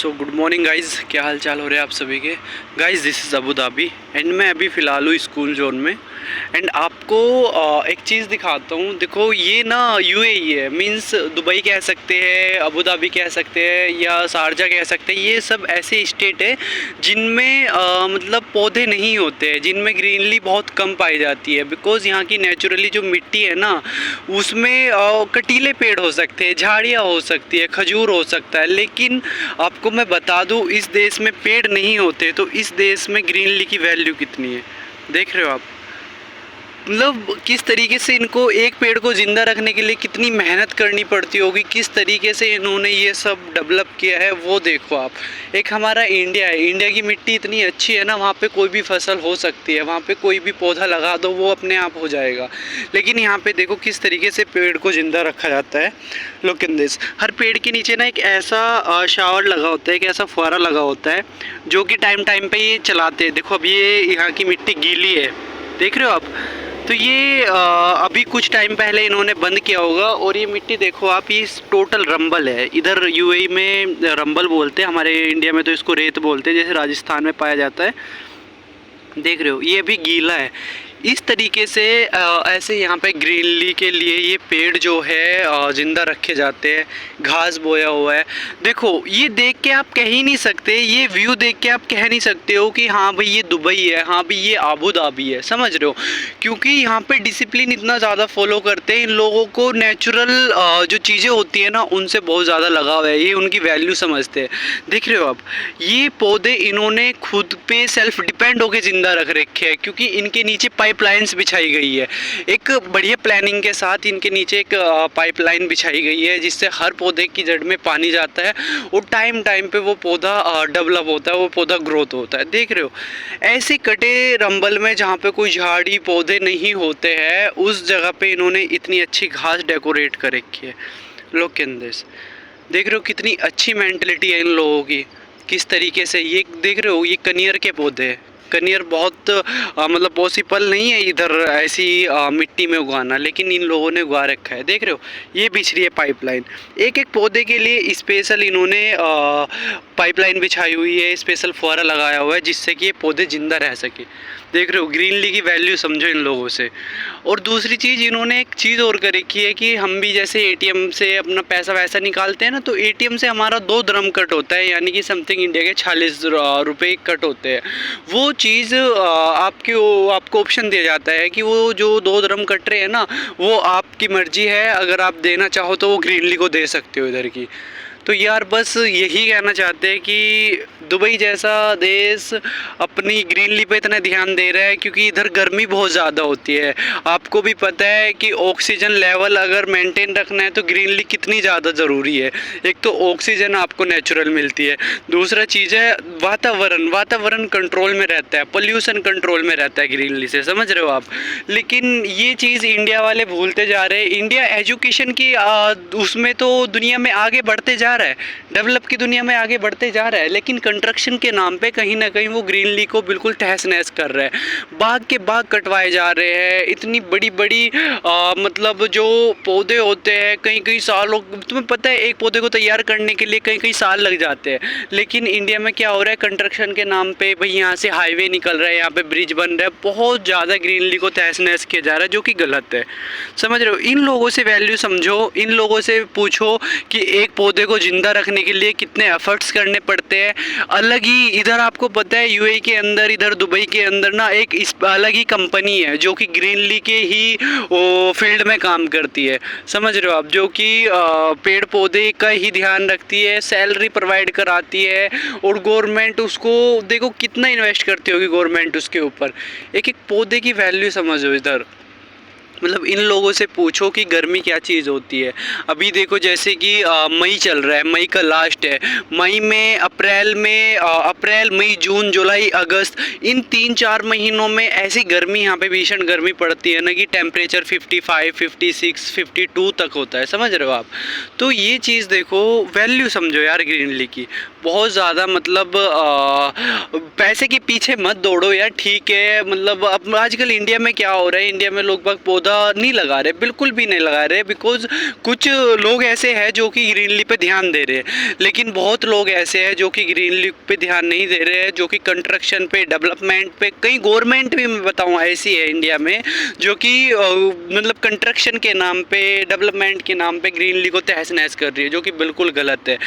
So good morning guys, क्या हाल चाल हो रहे हैं आप सभी के। Guys this is Abu Dhabi and मैं अभी फ़िलहाल हूँ स्कूल जोन में। एंड आपको एक चीज़ दिखाता हूँ। देखो ये ना यूएई है, मींस दुबई कह सकते हैं, अबू धाबी कह सकते हैं या शारजा कह सकते हैं। ये सब ऐसे स्टेट है जिनमें मतलब पौधे नहीं होते हैं, जिनमें ग्रीनरी बहुत कम पाई जाती है। बिकॉज़ यहाँ की नेचुरली जो मिट्टी है ना, उसमें कटीले पेड़ हो सकते हैं, झाड़ियाँ हो सकती है, खजूर हो सकता है। लेकिन आपको मैं बता दूँ, इस देश में पेड़ नहीं होते, तो इस देश में ग्रीनरी की वैल्यू कितनी है देख रहे हो आप। मतलब किस तरीके से इनको एक पेड़ को ज़िंदा रखने के लिए कितनी मेहनत करनी पड़ती होगी, किस तरीके से इन्होंने ये सब डेवलप किया है वो देखो आप। एक हमारा इंडिया है, इंडिया की मिट्टी इतनी अच्छी है ना, वहाँ पे कोई भी फसल हो सकती है, वहाँ पे कोई भी पौधा लगा दो वो अपने आप हो जाएगा। लेकिन यहाँ पे देखो किस तरीके से पेड़ को ज़िंदा रखा जाता है। लुक इन दिस, हर पेड़ के नीचे ना एक ऐसा शावर लगा होता है, एक ऐसा फुहारा लगा होता है जो कि टाइम टाइम पर ये चलाते हैं। देखो अब ये यहाँ की मिट्टी गीली है, देख रहे हो आप। तो ये अभी कुछ टाइम पहले इन्होंने बंद किया होगा। और ये मिट्टी देखो आप, ये टोटल रंबल है। इधर यूएई में रंबल बोलते हैं, हमारे इंडिया में तो इसको रेत बोलते हैं, जैसे राजस्थान में पाया जाता है। देख रहे हो ये अभी गीला है। इस तरीके से ऐसे यहाँ पे ग्रीनरी के लिए ये पेड़ जो है ज़िंदा रखे जाते हैं। घास बोया हुआ है, देखो ये देख के आप कह ही नहीं सकते, ये व्यू देख के आप कह नहीं सकते हो कि हाँ भाई ये दुबई है, हाँ भाई ये अबू धाबी है, समझ रहे हो। क्योंकि यहाँ पे डिसिप्लिन इतना ज़्यादा फॉलो करते हैं। इन लोगों को नेचुरल जो चीज़ें होती है ना, उनसे बहुत ज़्यादा लगाव है, ये उनकी वैल्यू समझते हैं। देख रहे हो आप, ये पौधे इन्होंने खुद पे सेल्फ डिपेंड होकर ज़िंदा रख रखे हैं, क्योंकि इनके नीचे पाइपलाइंस बिछाई गई है। एक बढ़िया प्लानिंग के साथ इनके नीचे एक पाइपलाइन बिछाई गई है, जिससे हर पौधे की जड़ में पानी जाता है और टाइम टाइम पे वो पौधा डेवलप होता है, वो पौधा ग्रोथ होता है। देख रहे हो ऐसे कटे रंबल में जहाँ पे कोई झाड़ी पौधे नहीं होते हैं, उस जगह पे इन्होंने इतनी अच्छी घास डेकोरेट कर रखी है। लुक इन दिस, देख रहे हो कितनी अच्छी मेंटलिटी है इन लोगों की। किस तरीके से ये देख रहे हो, ये कनियर के पौधे हैं। कनियर बहुत मतलब पॉसिबल नहीं है इधर ऐसी मिट्टी में उगाना, लेकिन इन लोगों ने उगा रखा है। देख रहे हो ये बिछ रही है पाइपलाइन, एक एक पौधे के लिए स्पेशल इन्होंने पाइपलाइन बिछाई हुई है, स्पेशल फुहारा लगाया हुआ है, जिससे कि ये पौधे ज़िंदा रह सके। देख रहे हो ग्रीनरी की वैल्यू समझो इन लोगों से। और दूसरी चीज़ इन्होंने एक चीज़ और कर रखी है कि हम भी जैसे एटीएम से अपना पैसा वैसा निकालते हैं ना, तो एटीएम से हमारा 2 दिरहम कट होता है, यानी कि समथिंग इंडिया के 46 रुपये कट होते हैं। वो चीज़ आपको ऑप्शन दिया जाता है कि वो जो 2 दिरहम कट रहे हैं ना, वो आपकी मर्जी है, अगर आप देना चाहो तो वो ग्रीनरी को दे सकते हो इधर की। तो यार बस यही कहना चाहते हैं कि दुबई जैसा देश अपनी ग्रीनरी पे इतना ध्यान दे रहा है, क्योंकि इधर गर्मी बहुत ज़्यादा होती है। आपको भी पता है कि ऑक्सीजन लेवल अगर मेंटेन रखना है तो ग्रीनरी कितनी ज़्यादा ज़रूरी है। एक तो ऑक्सीजन आपको नेचुरल मिलती है, दूसरा चीज़ है वातावरण कंट्रोल में रहता है, पोल्यूशन कंट्रोल में रहता है ग्रीनरी से, समझ रहे हो आप। लेकिन ये चीज़ इंडिया वाले भूलते जा रहे हैं। इंडिया एजुकेशन की उसमें तो दुनिया में आगे बढ़ते जा रहा है, डेवलप की दुनिया में आगे बढ़ते जा रहा है, लेकिन कंस्ट्रक्शन के नाम पे कहीं ना कहीं वो ग्रीनरी को बिल्कुल तहस नहस कर रहा है। बाग के बाग कटवाए जा रहे हैं, इतनी बड़ी बड़ी मतलब जो पौधे होते हैं कई कई सालों, तुम्हें पता है एक पौधे को तैयार करने के लिए कई कई साल लग जाते हैं। लेकिन इंडिया में क्या हो रहा है, कंस्ट्रक्शन के नाम पे भाई यहाँ से हाईवे निकल रहा है, यहाँ पे ब्रिज बन रहा है, बहुत ज़्यादा ग्रीनरी को तहस नहस किया जा रहा है, जो कि गलत है, समझ रहे हो। इन लोगों से वैल्यू समझो, इन लोगों से पूछो कि एक पौधे को जिंदा रखने के लिए कितने एफर्ट्स करने पड़ते हैं। अलग ही इधर आपको पता है यूएई के अंदर, इधर दुबई के अंदर ना एक अलग ही कंपनी है जो कि ग्रीनरी के ही फील्ड में काम करती है, समझ रहे हो आप, जो कि पेड़ पौधे का ही ध्यान रखती है, सैलरी प्रोवाइड कराती है। और गवर्नमेंट उसको देखो कितना इन्वेस्ट करती होगी गवर्नमेंट उसके ऊपर। एक एक पौधे की वैल्यू समझो इधर। मतलब इन लोगों से पूछो कि गर्मी क्या चीज़ होती है। अभी देखो जैसे कि मई चल रहा है, मई का लास्ट है, मई में अप्रैल मई जून जुलाई अगस्त, इन 3-4 महीनों में ऐसी गर्मी यहाँ पे भीषण गर्मी पड़ती है ना कि टेम्परेचर 55, 56, 52 तक होता है, समझ रहे हो आप। तो ये चीज़ देखो, वैल्यू समझो यार ग्रीनरी की बहुत ज़्यादा। मतलब पैसे के पीछे मत दौड़ो यार, ठीक है। मतलब अब आजकल इंडिया में क्या हो रहा है, इंडिया में लोग बाग पौधा नहीं लगा रहे, बिल्कुल भी नहीं लगा रहे, बिकॉज कुछ लोग ऐसे हैं जो कि ग्रीन लीफ पे ध्यान दे रहे हैं, लेकिन बहुत लोग ऐसे हैं जो कि ग्रीन लीफ पे ध्यान नहीं दे रहे हैं, जो कि कंस्ट्रक्शन पे, डेवलपमेंट पे, कई गवर्नमेंट भी मैं बताऊँ ऐसी है इंडिया में जो कि मतलब कंस्ट्रक्शन के नाम पे, डेवलपमेंट के नाम पे ग्रीन लीफ को तहस नहस कर रही है, जो कि बिल्कुल गलत है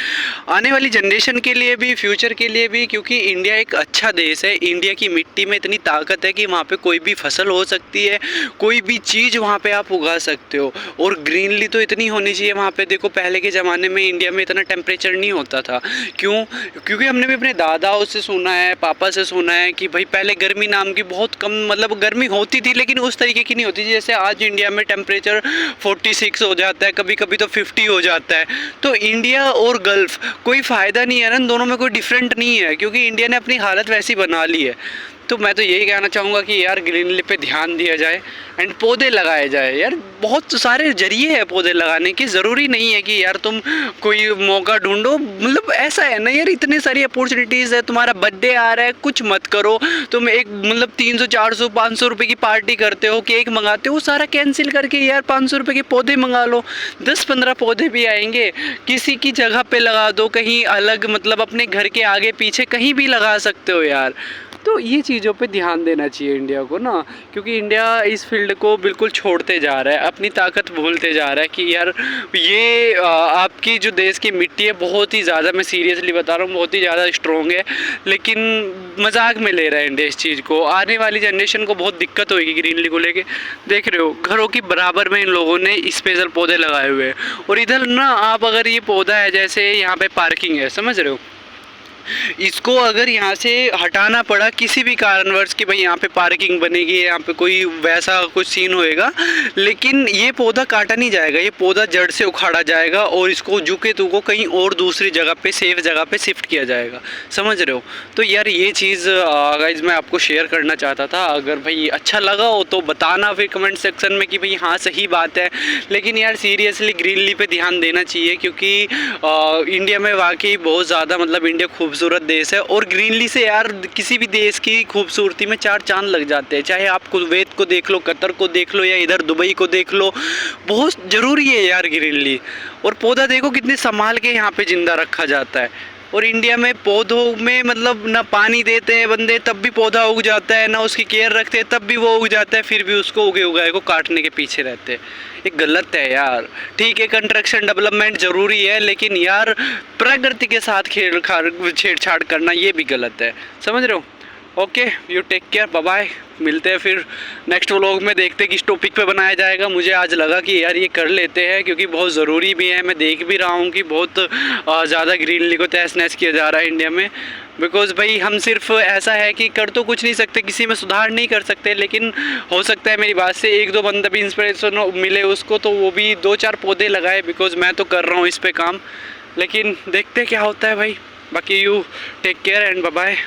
आने वाली जनरेशन के लिए भी, फ्यूचर के लिए भी, क्योंकि इंडिया एक अच्छा देश है। इंडिया की मिट्टी में इतनी ताकत है कि वहाँ पे कोई भी फसल हो सकती है, कोई भी चीज़ वहाँ पे आप उगा सकते हो, और ग्रीनली तो इतनी होनी चाहिए वहाँ पे। देखो पहले के ज़माने में इंडिया में इतना टेम्परेचर नहीं होता था, क्यों? क्योंकि हमने भी अपने दादाओं से सुना है, पापा से सुना है कि भाई पहले गर्मी नाम की बहुत कम, मतलब गर्मी होती थी लेकिन उस तरीके की नहीं होती थी जैसे आज इंडिया में टेम्परेचर 46 हो जाता है, कभी कभी तो 50 हो जाता है। तो इंडिया और गल्फ़ कोई फ़ायदा नहीं है ना, दोनों में कोई डिफरेंट नहीं है, क्योंकि इंडिया ने अपनी हालत वैसी बना ली है। तो मैं तो यही कहना चाहूँगा कि यार ग्रीन लीफ पे ध्यान दिया जाए एंड पौधे लगाए जाए। यार बहुत सारे जरिए हैं पौधे लगाने के, ज़रूरी नहीं है कि यार तुम कोई मौका ढूंढो, मतलब ऐसा है ना यार, इतनी सारी अपॉर्चुनिटीज़ है। तुम्हारा बर्थडे आ रहा है, कुछ मत करो, तुम एक मतलब 300 400 500 रुपये की पार्टी करते हो, केक मंगाते हो, वो सारा कैंसिल करके यार 500 रुपये के पौधे मंगा लो, 10-15 पौधे भी आएंगे, किसी की जगह पे लगा दो, कहीं अलग, मतलब अपने घर के आगे पीछे कहीं भी लगा सकते हो यार। तो ये चीज़ों पे ध्यान देना चाहिए इंडिया को ना, क्योंकि इंडिया इस फील्ड को बिल्कुल छोड़ते जा रहा है, अपनी ताकत भूलते जा रहा है कि यार ये आपकी जो देश की मिट्टी है बहुत ही ज़्यादा, मैं सीरियसली बता रहा हूँ, बहुत ही ज़्यादा स्ट्रॉन्ग है, लेकिन मजाक में ले रहा है इंडिया इस चीज़ को। आने वाली जनरेशन को बहुत दिक्कत होगी ग्रीनली को लेके। देख रहे हो घरों की बराबर में इन लोगों ने स्पेशल पौधे लगाए हुए हैं, और इधर ना आप अगर ये पौधा है, जैसे यहाँ पे पार्किंग है, समझ रहे हो, इसको अगर यहाँ से हटाना पड़ा किसी भी कारणवश कि भाई यहाँ पे पार्किंग बनेगी, यहाँ पे कोई वैसा कुछ सीन होएगा, लेकिन ये पौधा काटा नहीं जाएगा, ये पौधा जड़ से उखाड़ा जाएगा और इसको झुके तो को कहीं और दूसरी जगह पे, सेफ जगह पे शिफ्ट किया जाएगा, समझ रहे हो। तो यार ये चीज़ गाइस मैं आपको शेयर करना चाहता था। अगर भाई अच्छा लगा हो तो बताना फिर कमेंट सेक्शन में कि भाई हाँ सही बात है, लेकिन यार सीरियसली ग्रीन लीफ पे ध्यान देना चाहिए, क्योंकि इंडिया में वाकई बहुत ज़्यादा, मतलब इंडिया खूबसूरत देश है, और ग्रीनली से यार किसी भी देश की खूबसूरती में 4 चांद लग जाते हैं। चाहे आप कुवैत को देख लो, कतर को देख लो, या इधर दुबई को देख लो, बहुत ज़रूरी है यार ग्रीनली। और पौधा देखो कितने संभाल के यहाँ पे ज़िंदा रखा जाता है, और इंडिया में पौधों में मतलब ना पानी देते हैं बंदे तब भी पौधा उग जाता है, ना उसकी केयर रखते हैं तब भी वो उग जाता है, फिर भी उसको उगे उगाए को काटने के पीछे रहते हैं। ये गलत है यार। ठीक है कंस्ट्रक्शन डेवलपमेंट ज़रूरी है, लेकिन यार प्रकृति के साथ छेड़छाड़ करना ये भी गलत है, समझ रहे हो। Okay you take care, bye bye, मिलते हैं फिर नेक्स्ट व्लॉग में, देखते हैं किस टॉपिक पे बनाया जाएगा। मुझे आज लगा कि यार ये कर लेते हैं क्योंकि बहुत ज़रूरी भी है। मैं देख भी रहा हूँ कि बहुत ज़्यादा ग्रीनली को तहस नहस किया जा रहा है इंडिया में, बिकॉज़ भाई हम सिर्फ ऐसा है कि कर तो कुछ नहीं सकते, किसी में सुधार नहीं कर सकते, लेकिन हो सकता है मेरी बात से 1-2 बंदा भी इंस्पिरेशन मिले उसको, तो वो भी 2-4 पौधे लगाए, बिकॉज़ मैं तो कर रहा हूँ इस पर काम, लेकिन देखते क्या होता है भाई। बाकी you take care and bye bye.